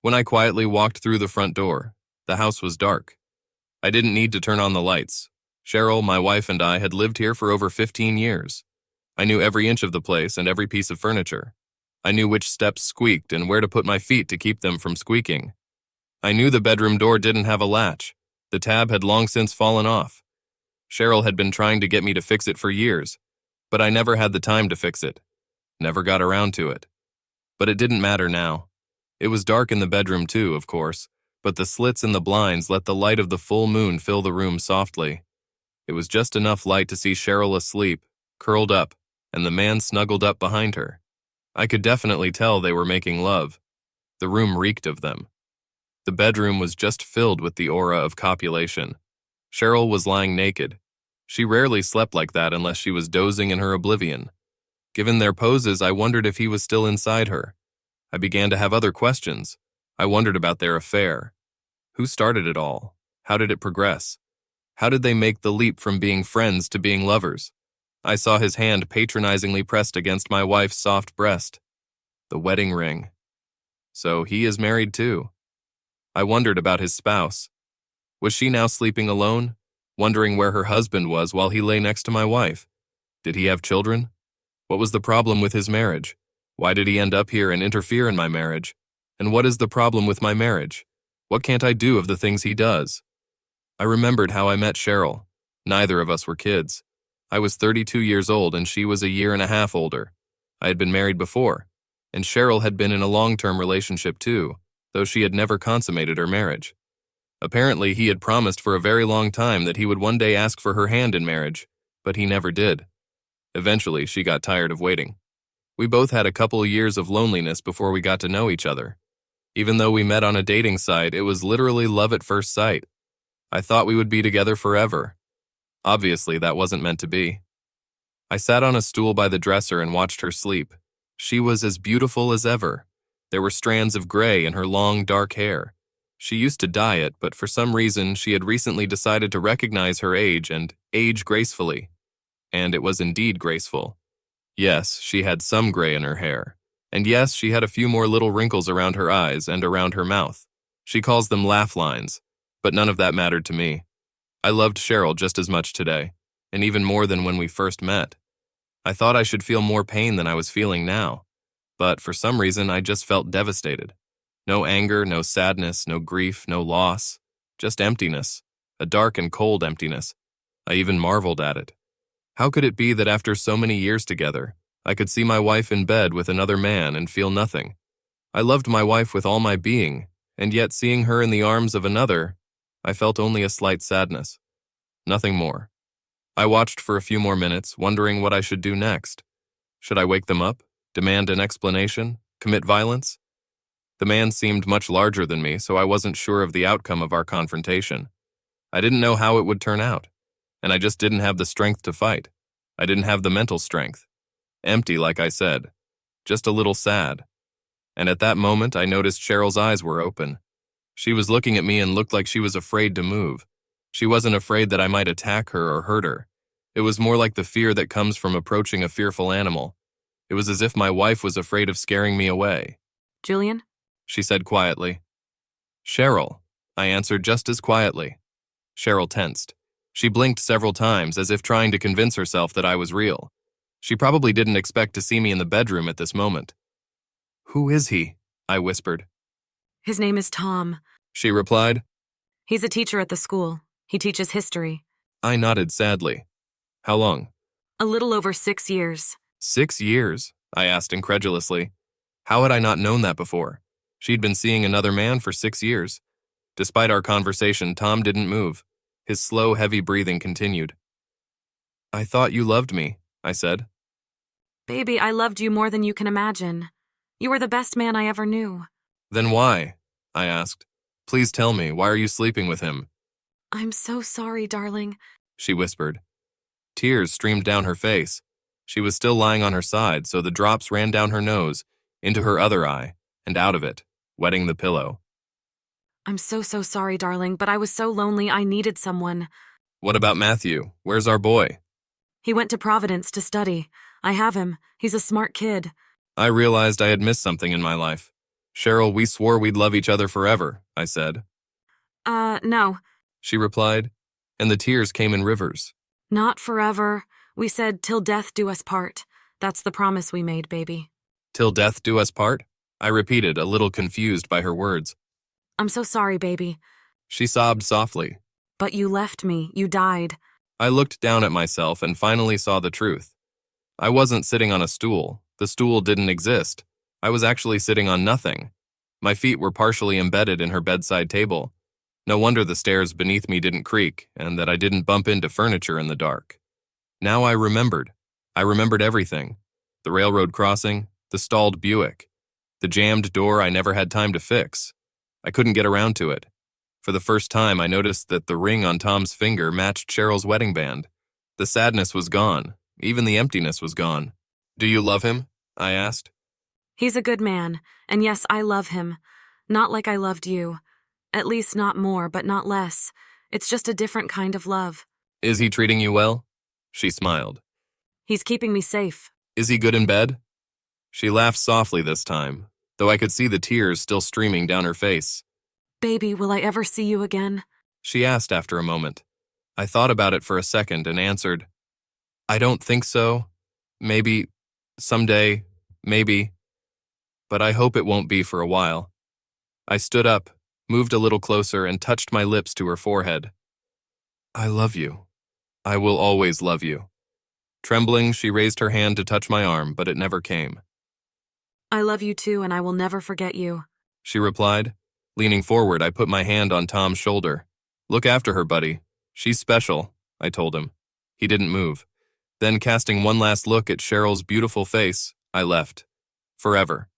When I quietly walked through the front door, the house was dark. I didn't need to turn on the lights. Cheryl, my wife, and I had lived here for over 15 years. I knew every inch of the place and every piece of furniture. I knew which steps squeaked and where to put my feet to keep them from squeaking. I knew the bedroom door didn't have a latch. The tab had long since fallen off. Cheryl had been trying to get me to fix it for years, but I never had the time to fix it. Never got around to it. But it didn't matter now. It was dark in the bedroom too, of course, but the slits in the blinds let the light of the full moon fill the room softly. It was just enough light to see Cheryl asleep, curled up, and the man snuggled up behind her. I could definitely tell they were making love. The room reeked of them. The bedroom was just filled with the aura of copulation. Cheryl was lying naked. She rarely slept like that unless she was dozing in her oblivion. Given their poses, I wondered if he was still inside her. I began to have other questions. I wondered about their affair. Who started it all? How did it progress? How did they make the leap from being friends to being lovers? I saw his hand patronizingly pressed against my wife's soft breast. The wedding ring. So he is married too. I wondered about his spouse. Was she now sleeping alone, wondering where her husband was while he lay next to my wife? Did he have children? What was the problem with his marriage? Why did he end up here and interfere in my marriage? And what is the problem with my marriage? What can't I do of the things he does? I remembered how I met Cheryl. Neither of us were kids. I was 32 years old and she was a year and a half older. I had been married before, and Cheryl had been in a long-term relationship too, though she had never consummated her marriage. Apparently, he had promised for a very long time that he would one day ask for her hand in marriage, but he never did. Eventually, she got tired of waiting. We both had a couple years of loneliness before we got to know each other. Even though we met on a dating site, it was literally love at first sight. I thought we would be together forever. Obviously, that wasn't meant to be. I sat on a stool by the dresser and watched her sleep. She was as beautiful as ever. There were strands of gray in her long, dark hair. She used to dye it, but for some reason, she had recently decided to recognize her age and age gracefully. And it was indeed graceful. Yes, she had some gray in her hair. And yes, she had a few more little wrinkles around her eyes and around her mouth. She calls them laugh lines, but none of that mattered to me. I loved Cheryl just as much today, and even more than when we first met. I thought I should feel more pain than I was feeling now, but for some reason I just felt devastated. No anger, no sadness, no grief, no loss, just emptiness, a dark and cold emptiness. I even marveled at it. How could it be that after so many years together, I could see my wife in bed with another man and feel nothing? I loved my wife with all my being, and yet seeing her in the arms of another, I felt only a slight sadness. Nothing more. I watched for a few more minutes, wondering what I should do next. Should I wake them up, demand an explanation, commit violence? The man seemed much larger than me, so I wasn't sure of the outcome of our confrontation. I didn't know how it would turn out, and I just didn't have the strength to fight. I didn't have the mental strength. Empty, like I said. Just a little sad. And at that moment, I noticed Cheryl's eyes were open. She was looking at me and looked like she was afraid to move. She wasn't afraid that I might attack her or hurt her. It was more like the fear that comes from approaching a fearful animal. It was as if my wife was afraid of scaring me away. Julian? She said quietly. Cheryl, I answered just as quietly. Cheryl tensed. She blinked several times as if trying to convince herself that I was real. She probably didn't expect to see me in the bedroom at this moment. Who is he? I whispered. His name is Tom. She replied. He's a teacher at the school. He teaches history. I nodded sadly. How long? A little over 6 years. 6 years? I asked incredulously. How had I not known that before? She'd been seeing another man for 6 years. Despite our conversation, Tom didn't move. His slow, heavy breathing continued. I thought you loved me, I said. Baby, I loved you more than you can imagine. You were the best man I ever knew. Then why? I asked. Please tell me, why are you sleeping with him? I'm so sorry, darling, she whispered. Tears streamed down her face. She was still lying on her side, so the drops ran down her nose, into her other eye, and out of it, wetting the pillow. I'm so sorry, darling, but I was so lonely I needed someone. What about Matthew? Where's our boy? He went to Providence to study. I have him. He's a smart kid. I realized I had missed something in my life. Cheryl, we swore we'd love each other forever, I said. No. She replied, and the tears came in rivers. Not forever. We said, till death do us part. That's the promise we made, baby. Till death do us part? I repeated, a little confused by her words. I'm so sorry, baby. She sobbed softly. But you left me. You died. I looked down at myself and finally saw the truth. I wasn't sitting on a stool. The stool didn't exist. I was actually sitting on nothing. My feet were partially embedded in her bedside table. No wonder the stairs beneath me didn't creak and that I didn't bump into furniture in the dark. Now I remembered. I remembered everything. The railroad crossing, the stalled Buick, the jammed door I never had time to fix. I couldn't get around to it. For the first time, I noticed that the ring on Tom's finger matched Cheryl's wedding band. The sadness was gone. Even the emptiness was gone. Do you love him? I asked. He's a good man, and yes, I love him. Not like I loved you. At least not more, but not less. It's just a different kind of love. Is he treating you well? She smiled. He's keeping me safe. Is he good in bed? She laughed softly this time, though I could see the tears still streaming down her face. Baby, will I ever see you again? She asked after a moment. I thought about it for a second and answered, I don't think so. Maybe, someday, maybe. But I hope it won't be for a while. I stood up, moved a little closer, and touched my lips to her forehead. I love you. I will always love you. Trembling, she raised her hand to touch my arm, but it never came. I love you too, and I will never forget you. She replied. Leaning forward, I put my hand on Tom's shoulder. Look after her, buddy. She's special, I told him. He didn't move. Then, casting one last look at Cheryl's beautiful face, I left. Forever.